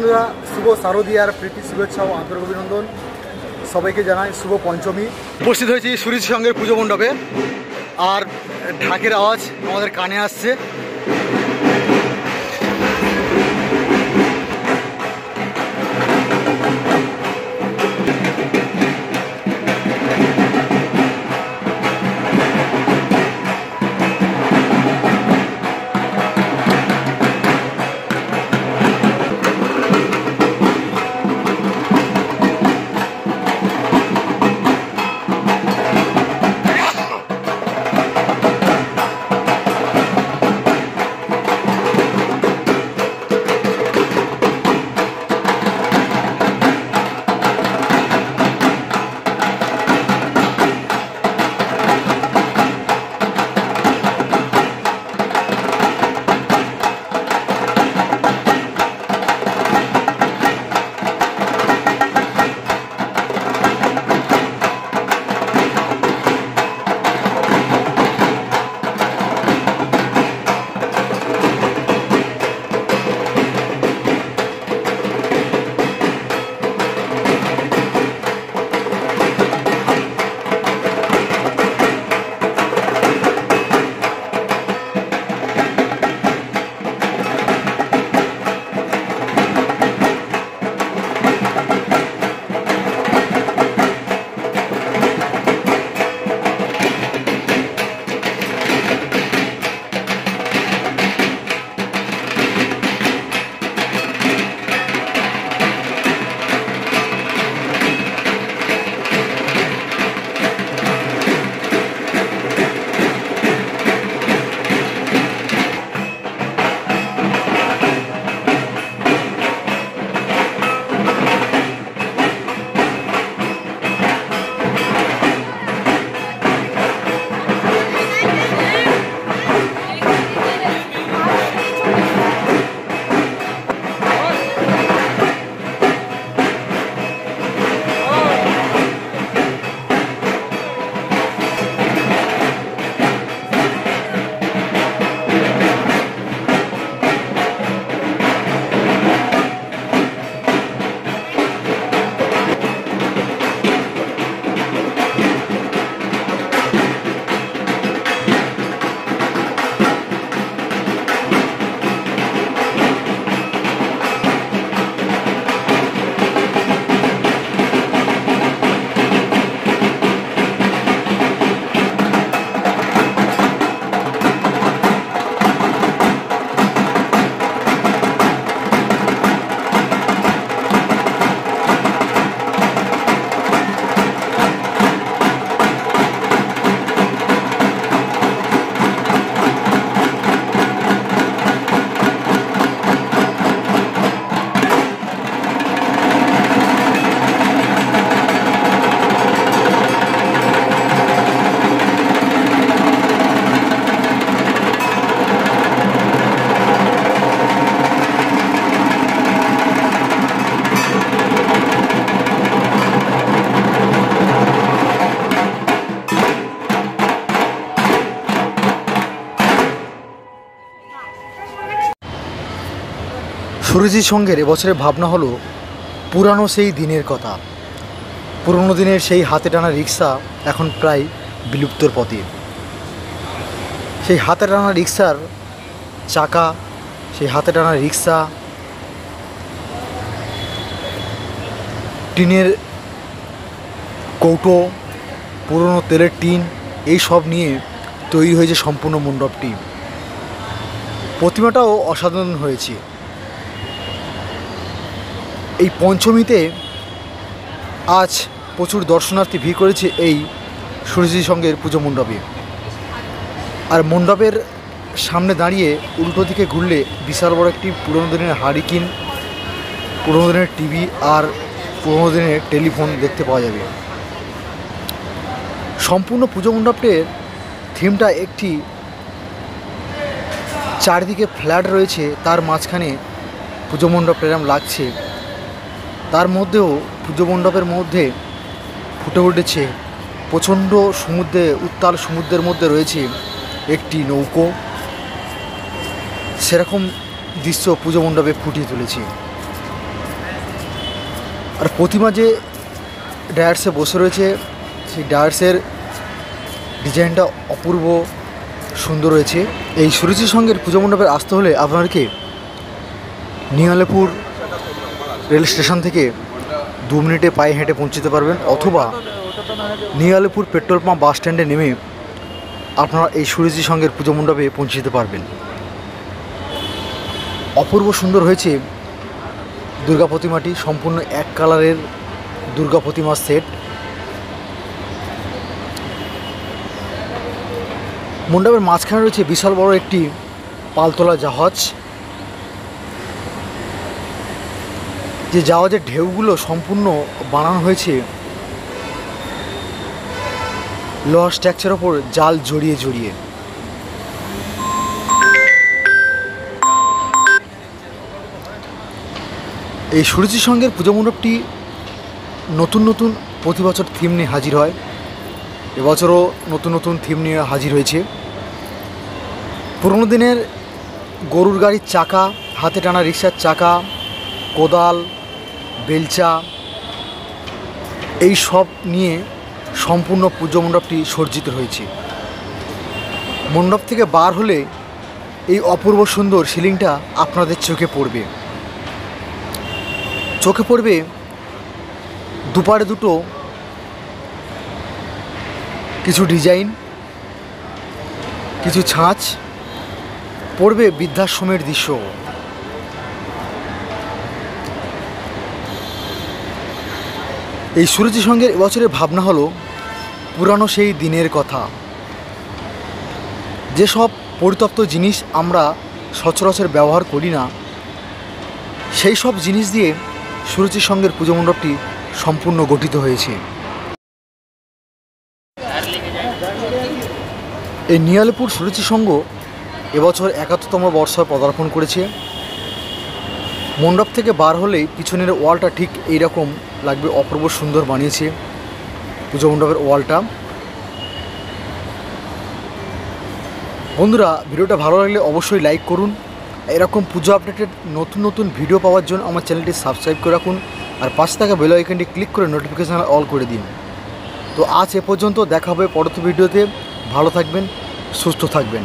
বন্ধুরা, শুভ শারদীয়ার প্রীতি শুভেচ্ছা ও আন্তরিক অভিনন্দন সবাইকে জানাই। শুভ পঞ্চমী। উপস্থিত হয়েছি সুরুচি সঙ্গের পুজো মণ্ডপে, আর ঢাকের আওয়াজ আমাদের কানে আসছে। সুরুচি সঙ্গের এবছরের ভাবনা হলো পুরানো সেই দিনের কথা। পুরনো দিনের সেই হাতে টানা রিক্সা এখন প্রায় বিলুপ্তর পথে। সেই হাতে টানা রিক্সার চাকা, সেই হাতে টানা রিক্সা, টিনের কৌটো, পুরনো তেলের টিন, এই সব নিয়ে তৈরি হয়েছে সম্পূর্ণ মণ্ডপটি। প্রতিমাটাও অসাধারণ হয়েছে। এই পঞ্চমীতে আজ প্রচুর দর্শনার্থী ভিড় করেছে এই সুরুচি সঙ্গের পুজো মণ্ডপে। আর মণ্ডপের সামনে দাঁড়িয়ে উল্টো দিকে ঘুরলে বিশাল বড় একটি পুরনো দিনের হারিকেন, পুরনো দিনের টিভি আর পুরনো দিনের টেলিফোন দেখতে পাওয়া যাবে। সম্পূর্ণ পুজো মণ্ডপের থিমটা একটি চারিদিকে ফ্ল্যাট রয়েছে, তার মাঝখানে পুজো মণ্ডপটা এরকম লাগছে। তার মধ্যেও পুজো মণ্ডপের মধ্যে ফুটে উঠেছে প্রচণ্ড সমুদ্রে, উত্তাল সমুদ্রের মধ্যে রয়েছে একটি নৌকো। সেরকম দৃশ্য পুজো মণ্ডপে ফুটিয়ে তুলেছে। আর প্রতিমা যে ডায়ার্সে বসে রয়েছে সেই ডায়ার্সের ডিজাইনটা অপূর্ব সুন্দর রয়েছে। এই সুরুচি সঙ্গের পুজো মণ্ডপে আসতে হলে আপনাদেরকে নিউ আলিপুর রেল স্টেশন থেকে 2 মিনিটে পায়ে হেঁটে পৌঁছতে পারবেন, অথবা নিউ আলিপুর পেট্রোল পাম্প বাস স্ট্যান্ডে নেমে আপনারা এই সুরুচি সঙ্গের পুজো মণ্ডপে পৌঁছতে পারবেন। অপূর্ব সুন্দর হয়েছে দুর্গা প্রতিমাটি, সম্পূর্ণ এক কালারের দুর্গা প্রতিমার সেট। মণ্ডপের মাঝখানে রয়েছে বিশাল বড় একটি পালতোলা জাহাজ, যে জাহাজের ঢেউগুলো সম্পূর্ণ বানানো হয়েছে লোহার স্ট্রাকচারের ওপর জাল জড়িয়ে জড়িয়ে। এই সুরুচি সঙ্গের পুজো মণ্ডপটি নতুন নতুন প্রতি বছর থিম নিয়ে হাজির হয়। এবছরও নতুন নতুন থিম নিয়ে হাজির হয়েছে। পুরোনো দিনের গরুর গাড়ির চাকা, হাতে টানা রিক্সার চাকা, কোদাল, বেলচা, এই সব নিয়ে সম্পূর্ণ পুজো মণ্ডপটি সজ্জিত হয়েছে। মণ্ডপ থেকে বার হলে এই অপূর্ব সুন্দর সিলিংটা আপনাদের চোখে পড়বে। চোখে পড়বে দুপারে দুটো কিছু ডিজাইন, কিছু ছাঁচ, পড়বে বৃদ্ধাশ্রমের দৃশ্য। এই সুরুচি সঙ্গের এবছরের ভাবনা হলো পুরানো সেই দিনের কথা। যেসব পরিত্যক্ত জিনিস আমরা সচরাচর ব্যবহার করি না, সেই সব জিনিস দিয়ে সুরুচি সঙ্গের পুজো মণ্ডপটি সম্পূর্ণ গঠিত হয়েছে। এই নিউ আলিপুর সুরুচি সংঘ এবছর 71তম বর্ষে পদার্পণ করেছে। মণ্ডপ থেকে বার হলেই পিছনের ওয়ালটা ঠিক এইরকম লাগবে, অপূর্ব সুন্দর বানিয়েছে পুজো মণ্ডপের ওয়ালটা। বন্ধুরা, ভিডিওটা ভালো লাগলে অবশ্যই লাইক করুন। এরকম পুজো আপডেটেড নতুন নতুন ভিডিও পাওয়ার জন্য আমার চ্যানেলটি সাবস্ক্রাইব করে রাখুন, আর পাশে থাকা বেল আইকনটি ক্লিক করে নোটিফিকেশান অল করে দিন। তো আজ এ পর্যন্ত, দেখা হবে পরবর্তী ভিডিওতে। ভালো থাকবেন, সুস্থ থাকবেন।